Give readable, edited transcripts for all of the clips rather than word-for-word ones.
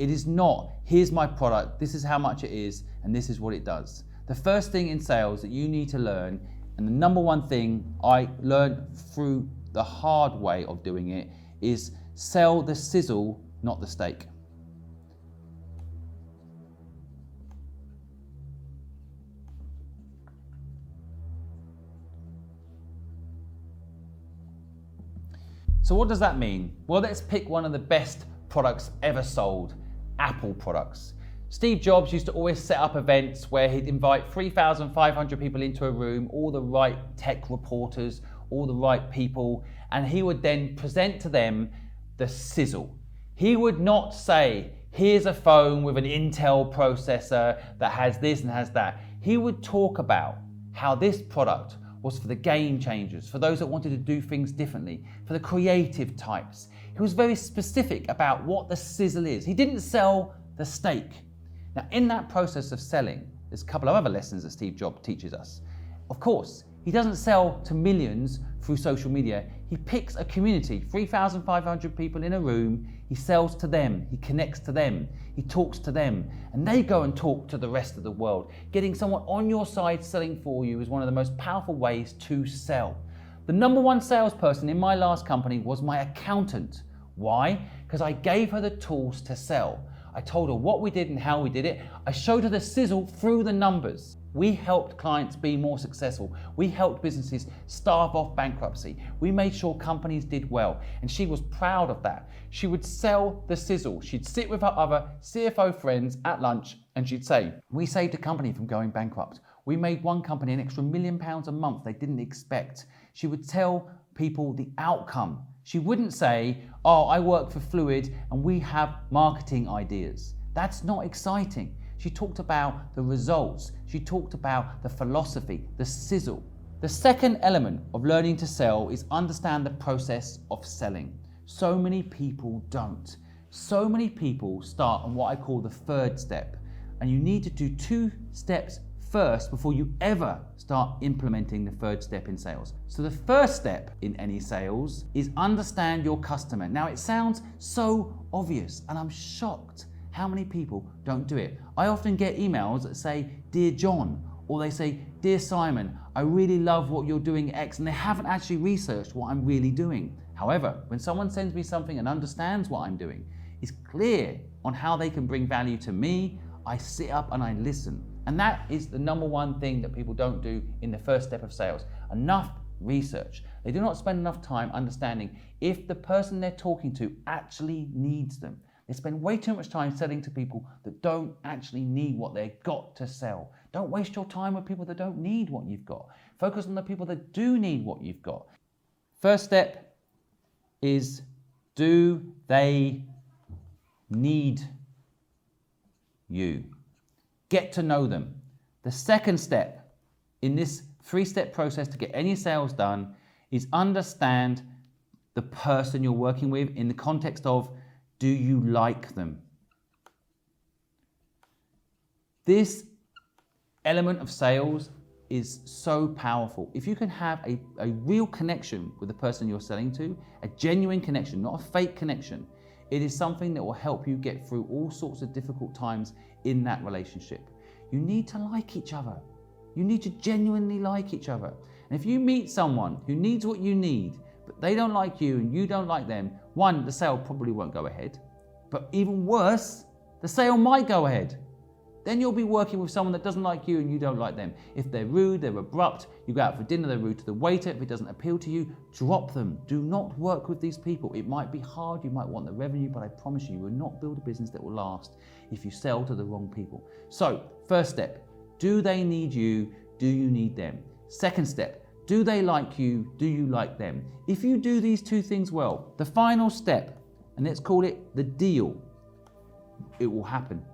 It is not, here's my product, this is how much it is, and this is what it does. The first thing in sales that you need to learn, and the number one thing I learned through the hard way of doing it, is sell the sizzle, not the steak. So what does that mean? Well, let's pick one of the best products ever sold, Apple products. Steve Jobs used to always set up events where he'd invite 3,500 people into a room, all the right tech reporters, all the right people, and he would then present to them the sizzle. He would not say, here's a phone with an Intel processor that has this and has that. He would talk about how this product was for the game changers, for those that wanted to do things differently, for the creative types. He was very specific about what the sizzle is. He didn't sell the steak. Now, in that process of selling, there's a couple of other lessons that Steve Jobs teaches us. Of course, he doesn't sell to millions through social media. He picks a community, 3,500 people in a room. He sells to them, he connects to them, he talks to them, and they go and talk to the rest of the world. Getting someone on your side selling for you is one of the most powerful ways to sell. The number one salesperson in my last company was my accountant. Why? Because I gave her the tools to sell. I told her what we did and how we did it. I showed her the sizzle through the numbers. We helped clients be more successful. We helped businesses starve off bankruptcy. We made sure companies did well, and she was proud of that. She would sell the sizzle. She'd sit with her other CFO friends at lunch and she'd say, we saved a company from going bankrupt. We made one company an extra £1 million a month they didn't expect. She would tell people the outcome. She wouldn't say, oh, I work for Fluid and we have marketing ideas. That's not exciting. She talked about the results. She talked about the philosophy, the sizzle. The second element of learning to sell is understand the process of selling. So many people don't. So many people start on what I call the third step. And you need to do 2 steps first before you ever start implementing the third step in sales. So the first step in any sales is understand your customer. Now it sounds so obvious, and I'm shocked how many people don't do it. I often get emails that say, Dear John, or they say, Dear Simon, I really love what you're doing X, and they haven't actually researched what I'm really doing. However, when someone sends me something and understands what I'm doing, is clear on how they can bring value to me, I sit up and I listen. And that is the number one thing that people don't do in the first step of sales. Enough research. They do not spend enough time understanding if the person they're talking to actually needs them. They spend way too much time selling to people that don't actually need what they've got to sell. Don't waste your time with people that don't need what you've got. Focus on the people that do need what you've got. First step is, do they need you? Get to know them. The second step in this 3-step process to get any sales done is understand the person you're working with in the context of, do you like them? This element of sales is so powerful. If you can have a real connection with the person you're selling to, a genuine connection, not a fake connection, it is something that will help you get through all sorts of difficult times in that relationship. You need to like each other. You need to genuinely like each other. And if you meet someone who needs what you need, but they don't like you and you don't like them, one, the sale probably won't go ahead. But even worse, the sale might go ahead. Then you'll be working with someone that doesn't like you and you don't like them. If they're rude, they're abrupt, you go out for dinner, they're rude to the waiter. If it doesn't appeal to you, drop them. Do not work with these people. It might be hard, you might want the revenue, but I promise you, you will not build a business that will last if you sell to the wrong people. So, first step, do they need you? Do you need them? Second step, do they like you? Do you like them? If you do these 2 things well, the final step, and let's call it the deal, it will happen.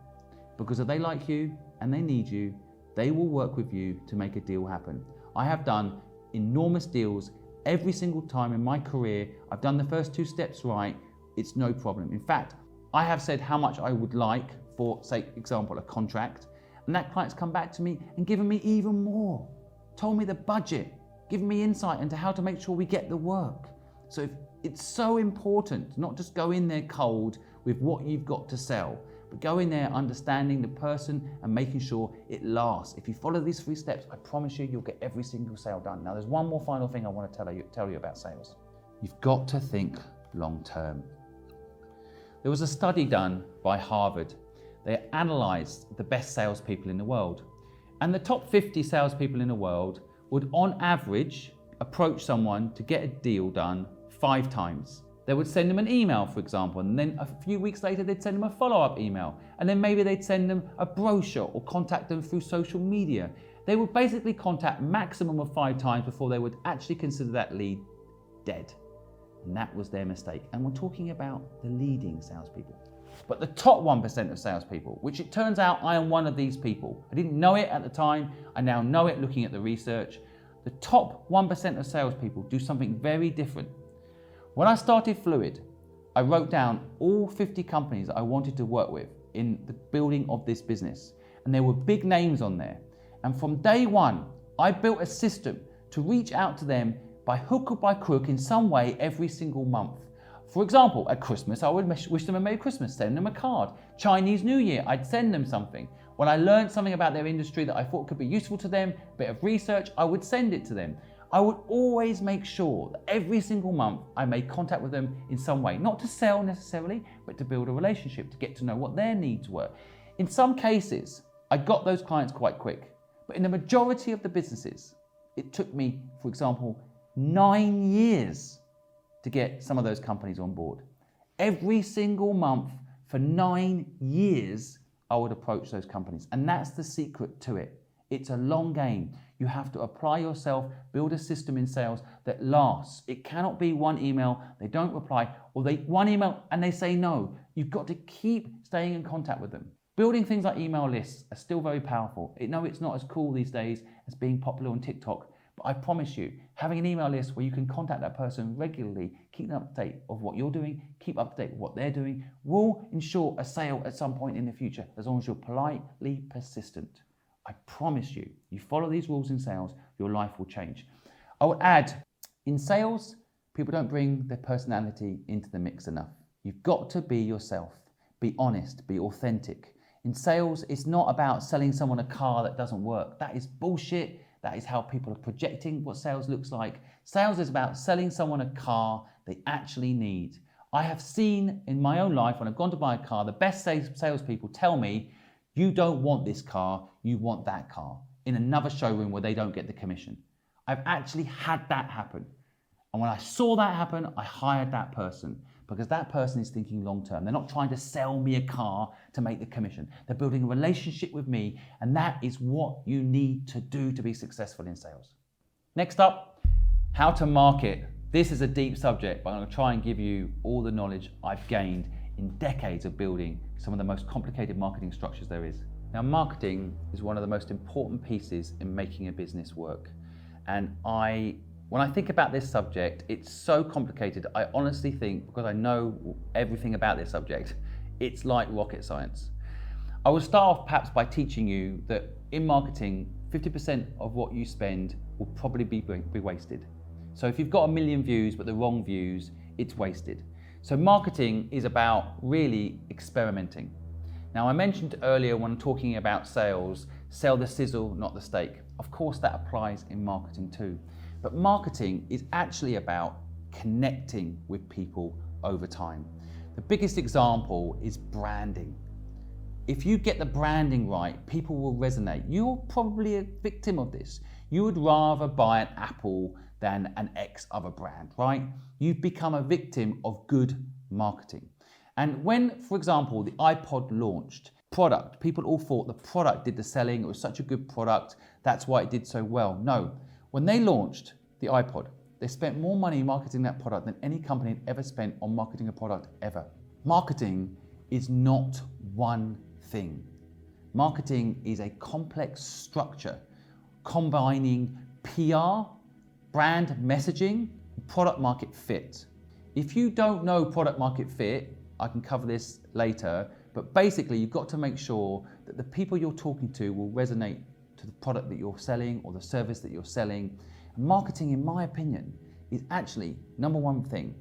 Because if they like you and they need you, they will work with you to make a deal happen. I have done enormous deals every single time in my career. I've done the first 2 steps right, it's no problem. In fact, I have said how much I would like for, say, example, a contract, and that client's come back to me and given me even more, told me the budget, given me insight into how to make sure we get the work. So it's so important to not just go in there cold with what you've got to sell, But go in there understanding the person and making sure it lasts. If you follow these 3 steps, I promise you, you'll get every single sale done. Now, there's one more final thing I want to tell you about sales. You've got to think long term. There was a study done by Harvard. They analysed the best salespeople in the world. And the top 50 salespeople in the world would, on average, approach someone to get a deal done 5 times. They would send them an email, for example, and then a few weeks later they'd send them a follow-up email, and then maybe they'd send them a brochure or contact them through social media. They would basically contact maximum of 5 times before they would actually consider that lead dead. And that was their mistake. And we're talking about the leading salespeople. But the top 1% of salespeople, which it turns out I am one of these people. I didn't know it at the time, I now know it looking at the research. The top 1% of salespeople do something very different. When I started Fluid, I wrote down all 50 companies that I wanted to work with in the building of this business. And there were big names on there. And from day one, I built a system to reach out to them by hook or by crook in some way every single month. For example, at Christmas, I would wish them a Merry Christmas, send them a card. Chinese New Year, I'd send them something. When I learned something about their industry that I thought could be useful to them, a bit of research, I would send it to them. I would always make sure that every single month I made contact with them in some way, not to sell necessarily, but to build a relationship, to get to know what their needs were. In some cases, I got those clients quite quick, but in the majority of the businesses, it took me, for example, 9 years to get some of those companies on board. Every single month for 9 years, I would approach those companies. And that's the secret to it. It's a long game. You have to apply yourself, build a system in sales that lasts. It cannot be one email, they don't reply, or one email and they say no. You've got to keep staying in contact with them. Building things like email lists are still very powerful. I know it's not as cool these days as being popular on TikTok, but I promise you, having an email list where you can contact that person regularly, keep them up to date of what you're doing, keep up to date with what they're doing, will ensure a sale at some point in the future, as long as you're politely persistent. I promise you, you follow these rules in sales, your life will change. I would add, in sales, people don't bring their personality into the mix enough. You've got to be yourself, be honest, be authentic. In sales, it's not about selling someone a car that doesn't work. That is bullshit. That is how people are projecting what sales looks like. Sales is about selling someone a car they actually need. I have seen in my own life, when I've gone to buy a car, the best salespeople tell me, you don't want this car, you want that car, in another showroom where they don't get the commission. I've actually had that happen. And when I saw that happen, I hired that person, because that person is thinking long term. They're not trying to sell me a car to make the commission. They're building a relationship with me, and that is what you need to do to be successful in sales. Next up, how to market. This is a deep subject, but I'm going to try and give you all the knowledge I've gained in decades of building some of the most complicated marketing structures there is. Now, marketing is one of the most important pieces in making a business work. And when I think about this subject, it's so complicated. I honestly think, because I know everything about this subject, it's like rocket science. I will start off perhaps by teaching you that in marketing, 50% of what you spend will probably be wasted. So if you've got 1 million views, but the wrong views, it's wasted. So marketing is about really experimenting. Now, I mentioned earlier when talking about sales, sell the sizzle, not the steak. Of course, that applies in marketing too. But marketing is actually about connecting with people over time. The biggest example is branding. If you get the branding right, people will resonate. You're probably a victim of this. You would rather buy an Apple than an X other brand, right? You've become a victim of good marketing. And when, for example, the iPod launched, people all thought the product did the selling, it was such a good product, that's why it did so well. No, when they launched the iPod, they spent more money marketing that product than any company had ever spent on marketing a product ever. Marketing is not one thing. Marketing is a complex structure combining PR, brand messaging, product market fit. If you don't know product market fit, I can cover this later, but basically you've got to make sure that the people you're talking to will resonate to the product that you're selling or the service that you're selling. And marketing, in my opinion, is actually number one thing.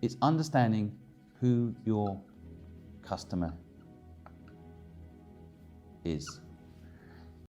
It's understanding who your customer is.